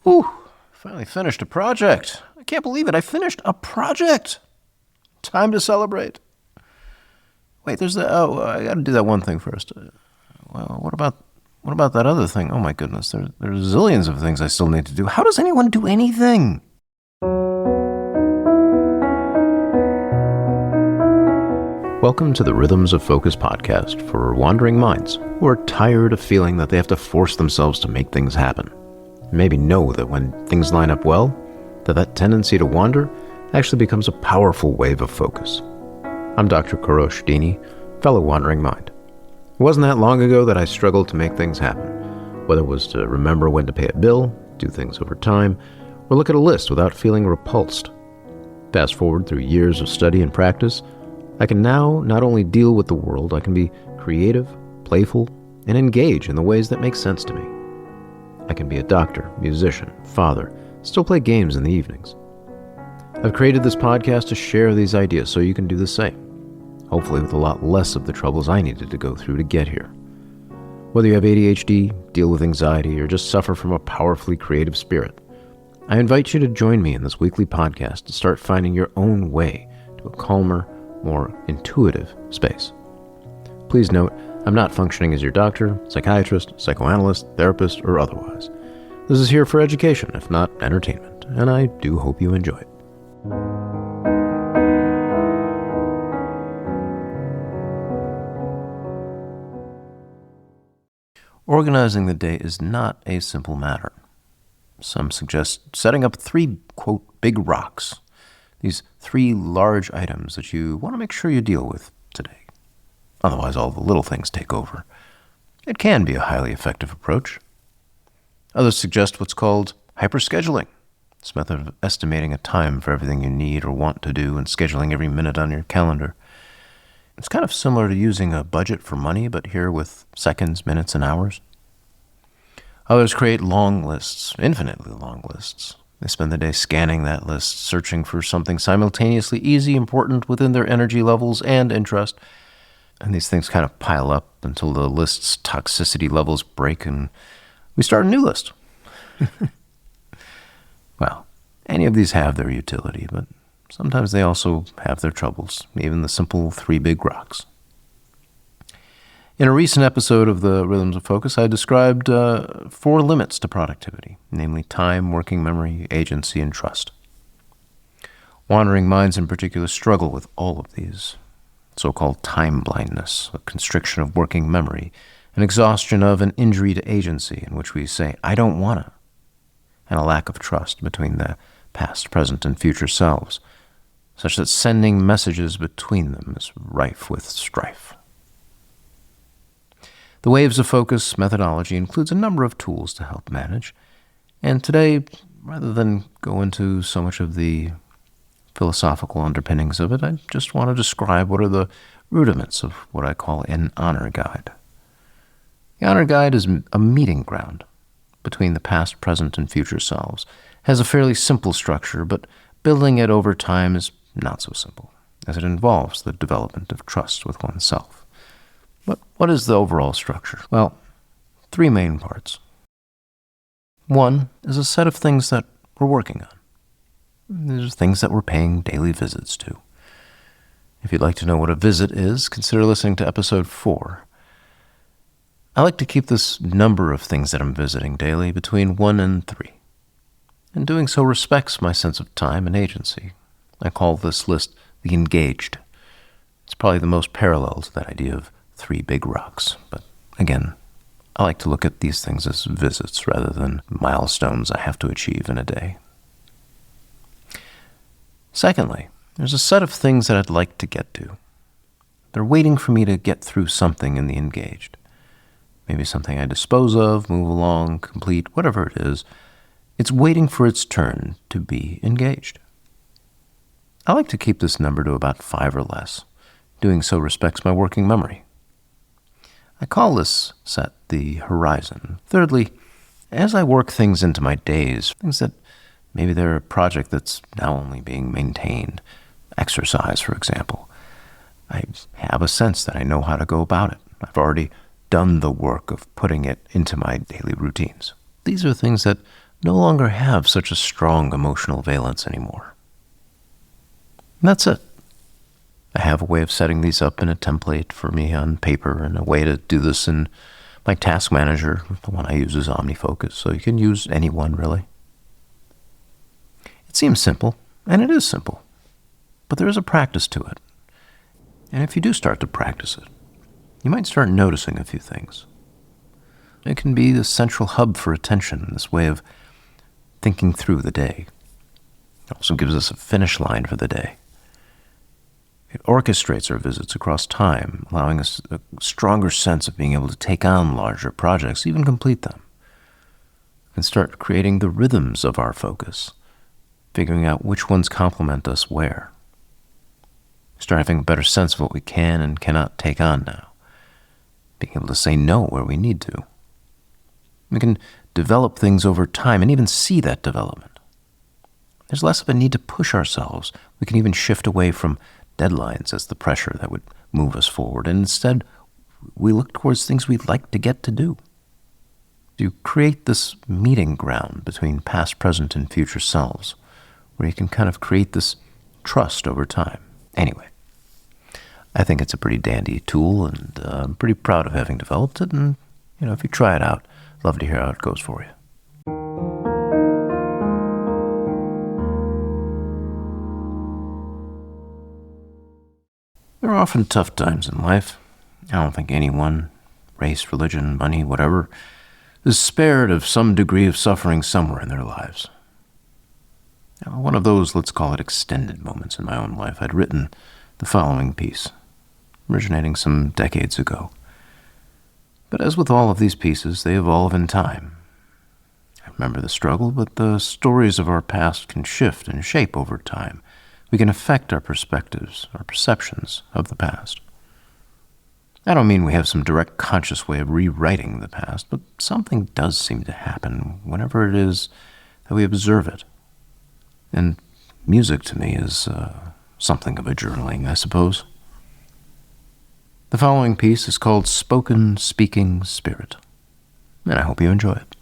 Whew, finally finished a project. I can't believe it. I finished a project. Time to celebrate. Wait, I got to do that one thing first. Well, what about that other thing? Oh my goodness, there's zillions of things I still need to do. How does anyone do anything? Welcome to the Rhythms of Focus podcast for wandering minds who are tired of feeling that they have to force themselves to make things happen. Maybe know that when things line up well, that tendency to wander actually becomes a powerful wave of focus. I'm Dr. Kourosh Dini, fellow wandering mind. It wasn't that long ago that I struggled to make things happen, whether it was to remember when to pay a bill, do things over time, or look at a list without feeling repulsed. Fast forward through years of study and practice, I can now not only deal with the world, I can be creative, playful, and engage in the ways that make sense to me. I can be a doctor, musician, father, still play games in the evenings. I've created this podcast to share these ideas so you can do the same, hopefully with a lot less of the troubles I needed to go through to get here. Whether you have ADHD, deal with anxiety, or just suffer from a powerfully creative spirit, I invite you to join me in this weekly podcast to start finding your own way to a calmer, more intuitive space. Please note, I'm not functioning as your doctor, psychiatrist, psychoanalyst, therapist, or otherwise. This is here for education, if not entertainment, and I do hope you enjoy it. Organizing the day is not a simple matter. Some suggest setting up 3, quote, big rocks. These 3 large items that you want to make sure you deal with today. Otherwise, all the little things take over. It can be a highly effective approach. Others suggest what's called hyperscheduling. This method of estimating a time for everything you need or want to do and scheduling every minute on your calendar. It's kind of similar to using a budget for money, but here with seconds, minutes, and hours. Others create long lists, infinitely long lists. They spend the day scanning that list, searching for something simultaneously easy, important within their energy levels and interest. And these things kind of pile up until the list's toxicity levels break and we start a new list. Well, any of these have their utility, but sometimes they also have their troubles, even the simple 3 big rocks. In a recent episode of the Rhythms of Focus, I described 4 limits to productivity, namely time, working memory, agency, and trust. Wandering minds in particular struggle with all of these. So-called time blindness, a constriction of working memory, an exhaustion of an injury to agency in which we say, I don't wanna, and a lack of trust between the past, present, and future selves, such that sending messages between them is rife with strife. The Waves of Focus methodology includes a number of tools to help manage, and today, rather than go into so much of the philosophical underpinnings of it, I just want to describe what are the rudiments of what I call an honor guide. The honor guide is a meeting ground between the past, present, and future selves. It has a fairly simple structure, but building it over time is not so simple, as it involves the development of trust with oneself. But what is the overall structure? Well, 3 main parts. 1 is a set of things that we're working on. These are things that we're paying daily visits to. If you'd like to know what a visit is, consider listening to episode 4. I like to keep this number of things that I'm visiting daily between 1 and 3. And doing so respects my sense of time and agency. I call this list the engaged. It's probably the most parallel to that idea of 3 big rocks. But again, I like to look at these things as visits rather than milestones I have to achieve in a day. Secondly, there's a set of things that I'd like to get to. They're waiting for me to get through something in the engaged. Maybe something I dispose of, move along, complete, whatever it is. It's waiting for its turn to be engaged. I like to keep this number to about 5 or less. Doing so respects my working memory. I call this set the horizon. Thirdly, as I work things into my days, things that maybe they're a project that's now only being maintained, exercise, for example, I have a sense that I know how to go about it. I've already done the work of putting it into my daily routines. These are things that no longer have such a strong emotional valence anymore. And that's it. I have a way of setting these up in a template for me on paper and a way to do this in my task manager. The one I use is OmniFocus, so you can use any one, really. It seems simple, and it is simple, but there is a practice to it. And if you do start to practice it, you might start noticing a few things. It can be the central hub for attention, this way of thinking through the day. It also gives us a finish line for the day. It orchestrates our visits across time, allowing us a stronger sense of being able to take on larger projects, even complete them. And start creating the rhythms of our focus, figuring out which ones complement us where. Start having a better sense of what we can and cannot take on now. Being able to say no where we need to. We can develop things over time and even see that development. There's less of a need to push ourselves. We can even shift away from deadlines as the pressure that would move us forward. And instead, we look towards things we'd like to get to do. You create this meeting ground between past, present, and future selves, where you can kind of create this trust over time. Anyway, I think it's a pretty dandy tool, and I'm pretty proud of having developed it. And, if you try it out, I'd love to hear how it goes for you. There are often tough times in life. I don't think anyone, race, religion, money, whatever, is spared of some degree of suffering somewhere in their lives. One of those, let's call it extended moments in my own life, I'd written the following piece, originating some decades ago. But as with all of these pieces, they evolve in time. I remember the struggle, but the stories of our past can shift and shape over time. We can affect our perspectives, our perceptions of the past. I don't mean we have some direct conscious way of rewriting the past, but something does seem to happen whenever it is that we observe it. And music to me is something of a journaling, I suppose. The following piece is called Spoken Speaking Spirit, and I hope you enjoy it.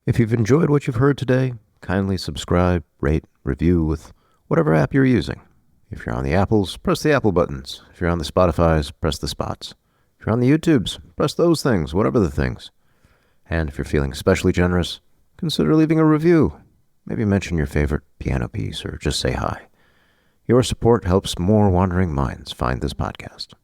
If you've enjoyed what you've heard today, kindly subscribe, rate, review with whatever app you're using. If you're on the Apples, press the Apple buttons. If you're on the Spotifys, press the spots. If you're on the YouTubes, press those things, whatever the things. And if you're feeling especially generous, consider leaving a review. Maybe mention your favorite piano piece or just say hi. Your support helps more wandering minds find this podcast.